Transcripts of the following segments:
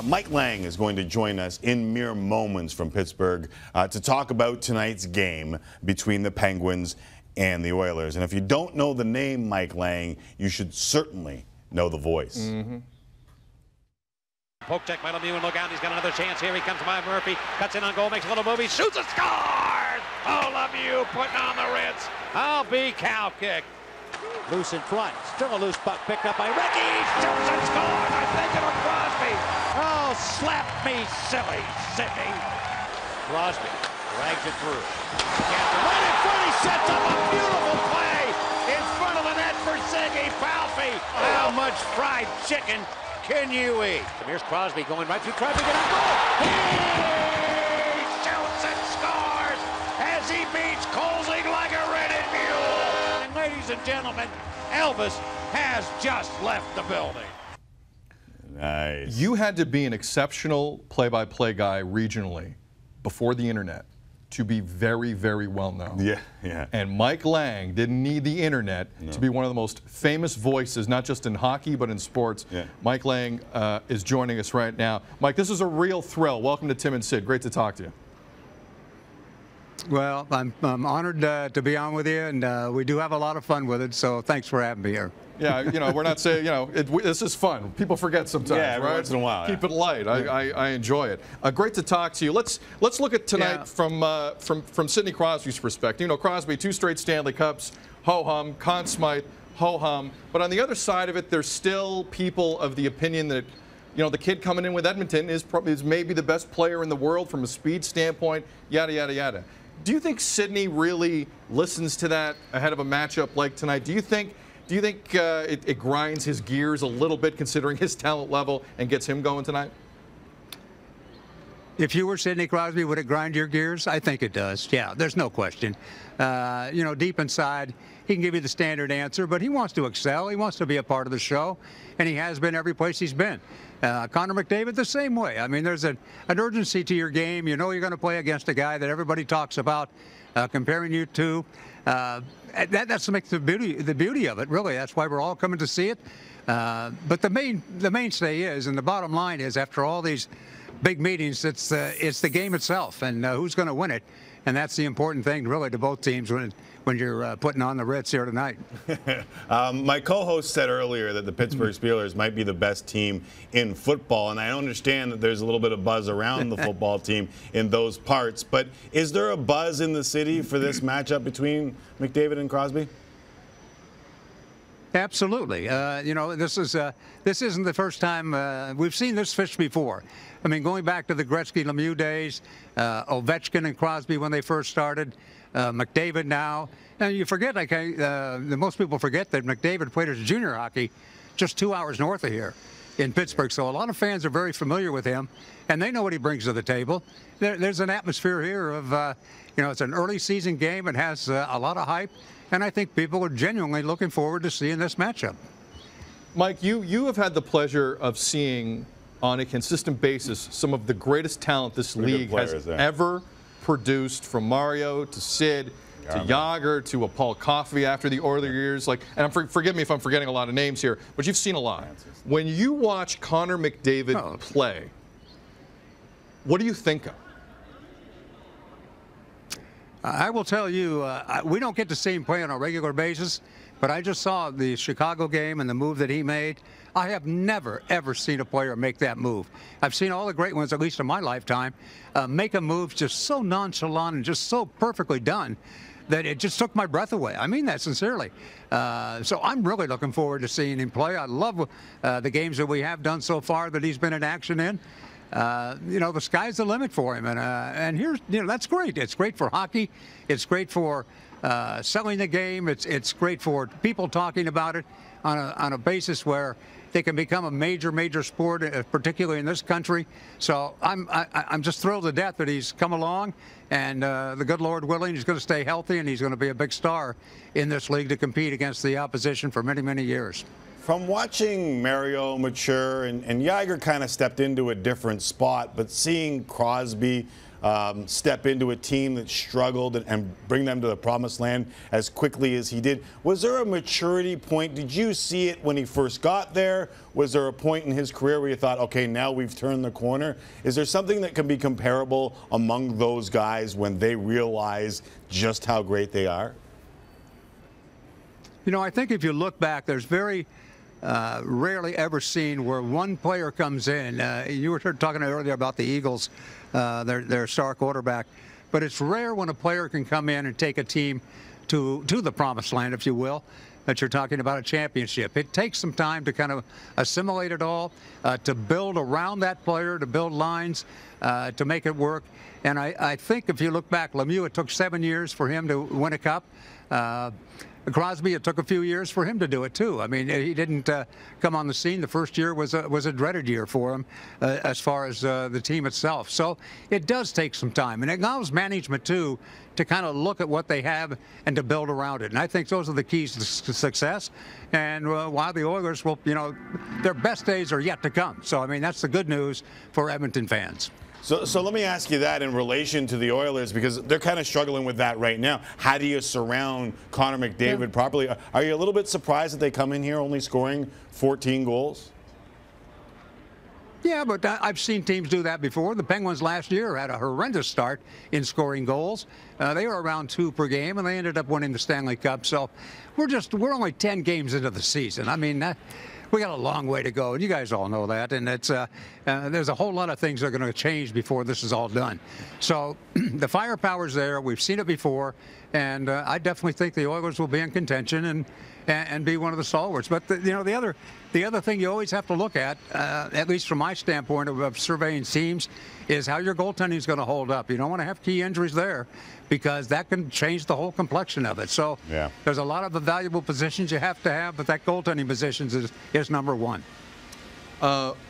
Mike Lange is going to join us in mere moments from Pittsburgh to talk about tonight's game between the Penguins and the Oilers. And if you don't know the name Mike Lange, you should certainly know the voice. Poke check by Lemieux and look out. He's got another chance here. He comes by Murphy, cuts in on goal, makes a little move. He shoots and scores! Oh, Lemieux putting on the Ritz. I'll be cow kick. Loose in front. Still a loose puck picked up by Ricky. Shoots and scores. I think it'll Crosby. Oh, slap me silly, Sidney. Crosby drags it through. Right in front, he sets up a beautiful play in front of the net for Ziggy Palffy. How much fried chicken can you eat? Here's Crosby going right through Crosby. Get a goal. He shoots and scores as he beats Colsing like a rented mule. And ladies and gentlemen, Elvis has just left the building. Nice. You had to be an exceptional play-by-play guy regionally before the internet to be very, very well known. Yeah. And Mike Lange didn't need the internet to be one of the most famous voices, not just in hockey, but in sports. Yeah. Mike Lange is joining us right now. Mike, this is a real thrill. Welcome to Tim and Sid. Great to talk to you. Well, I'm honored to be on with you, and we do have a lot of fun with it, so thanks for having me here. Yeah, we're not saying, this is fun. People forget sometimes, every right? once in a while. Keep it light. I enjoy it. Great to talk to you. Let's look at tonight from Sidney Crosby's perspective. Crosby, 2 straight Stanley Cups, ho-hum, Conn Smythe, ho-hum. But on the other side of it, there's still people of the opinion that, the kid coming in with Edmonton is maybe the best player in the world from a speed standpoint, yada, yada, yada. Do you think Sidney really listens to that ahead of a matchup like tonight? Do you think it grinds his gears a little bit considering his talent level and gets him going tonight? If you were Sidney Crosby, would it grind your gears? I think it does. Yeah, there's no question. Deep inside, he can give you the standard answer, but he wants to excel. He wants to be a part of the show, and he has been every place he's been. Connor McDavid the same way. I mean, there's an urgency to your game. You know you're going to play against a guy that everybody talks about comparing you to. That's what makes the beauty of it, really. That's why we're all coming to see it. But the mainstay is, and the bottom line is, after all these big meetings, it's the game itself and who's going to win it. And that's the important thing, really, to both teams when you're putting on the Ritz here tonight. My co-host said earlier that the Pittsburgh Steelers might be the best team in football, and I understand that there's a little bit of buzz around the football team in those parts. But is there a buzz in the city for this matchup between McDavid and Crosby? Absolutely. This isn't the first time we've seen this fish before. I mean, going back to the Gretzky-Lemieux days, Ovechkin and Crosby when they first started, McDavid now. And you forget, most people forget that McDavid played his junior hockey just 2 hours north of here in Pittsburgh. So a lot of fans are very familiar with him, and they know what he brings to the table. There's an atmosphere here of, it's an early season game. It has a lot of hype. And I think people are genuinely looking forward to seeing this matchup. Mike, you have had the pleasure of seeing on a consistent basis some of the greatest talent this league has ever produced, from Mario to Sid to Jágr to a Paul Coffey after the Oilers years. And forgive me if I'm forgetting a lot of names here, but you've seen a lot. When you watch Connor McDavid play, what do you think of? I will tell you, we don't get to see him play on a regular basis, but I just saw the Chicago game and the move that he made. I have never, ever seen a player make that move. I've seen all the great ones, at least in my lifetime, make a move just so nonchalant and just so perfectly done that it just took my breath away. I mean that sincerely. So I'm really looking forward to seeing him play. I love the games that we have done so far that he's been in action in. The sky's the limit for him, and here's that's great. It's great for hockey. It's great for selling the game. It's great for people talking about it on a basis where they can become a major sport, particularly in this country. So I'm just thrilled to death that he's come along, and the good Lord willing, he's going to stay healthy, and he's going to be a big star in this league to compete against the opposition for many years. From watching Mario mature, and Jágr kind of stepped into a different spot, but seeing Crosby step into a team that struggled and bring them to the promised land as quickly as he did, was there a maturity point? Did you see it when he first got there? Was there a point in his career where you thought, okay, now we've turned the corner? Is there something that can be comparable among those guys when they realize just how great they are? You know, I think if you look back, there's very rarely ever seen where one player comes in. You were talking earlier about the Eagles, their star quarterback, but it's rare when a player can come in and take a team to the promised land, if you will, that you're talking about a championship. It takes some time to kind of assimilate it all, to build around that player, to build lines, to make it work. And I think if you look back, Lemieux, it took 7 years for him to win a cup. Crosby, it took a few years for him to do it too. I mean, he didn't come on the scene. The first year was a dreaded year for him as far as the team itself. So it does take some time, and it allows management too to kind of look at what they have and to build around it. And I think those are the keys to success. And while the Oilers will, you know, their best days are yet to come. So I mean, that's the good news for Edmonton fans. So let me ask you that in relation to the Oilers, because they're kind of struggling with that right now. How do you surround Connor McDavid properly? Are you a little bit surprised that they come in here only scoring 14 goals? Yeah, but I've seen teams do that before. The Penguins last year had a horrendous start in scoring goals. They were around 2 per game, and they ended up winning the Stanley Cup. So we're only 10 games into the season. I mean, we got a long way to go, and you guys all know that. And it's there's a whole lot of things that are going to change before this is all done. So the firepower's there. We've seen it before, and I definitely think the Oilers will be in contention and be one of the stalwarts. But you know, the other thing you always have to look at least from my standpoint of surveying teams, is how your goaltending is going to hold up. You don't want to have key injuries there, because that can change the whole complexion of it. So there's a lot of the valuable positions you have to have, but that goaltending positions is number one.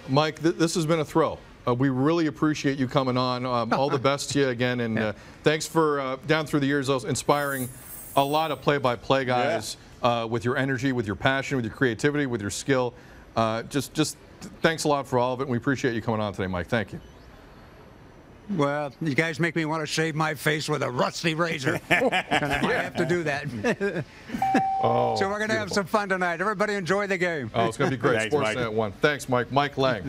Mike, this has been a thrill. We really appreciate you coming on. All the best to you again, and thanks for down through the years inspiring a lot of play-by-play guys with your energy, with your passion, with your creativity, with your skill. Just thanks a lot for all of it, and we appreciate you coming on today, Mike. Thank you. Well, you guys make me want to shave my face with a rusty razor. And I might have to do that. So we're going to have some fun tonight. Everybody enjoy the game. Oh, it's going to be great. Thanks, Sportsnet 1. Thanks, Mike. Mike Lange.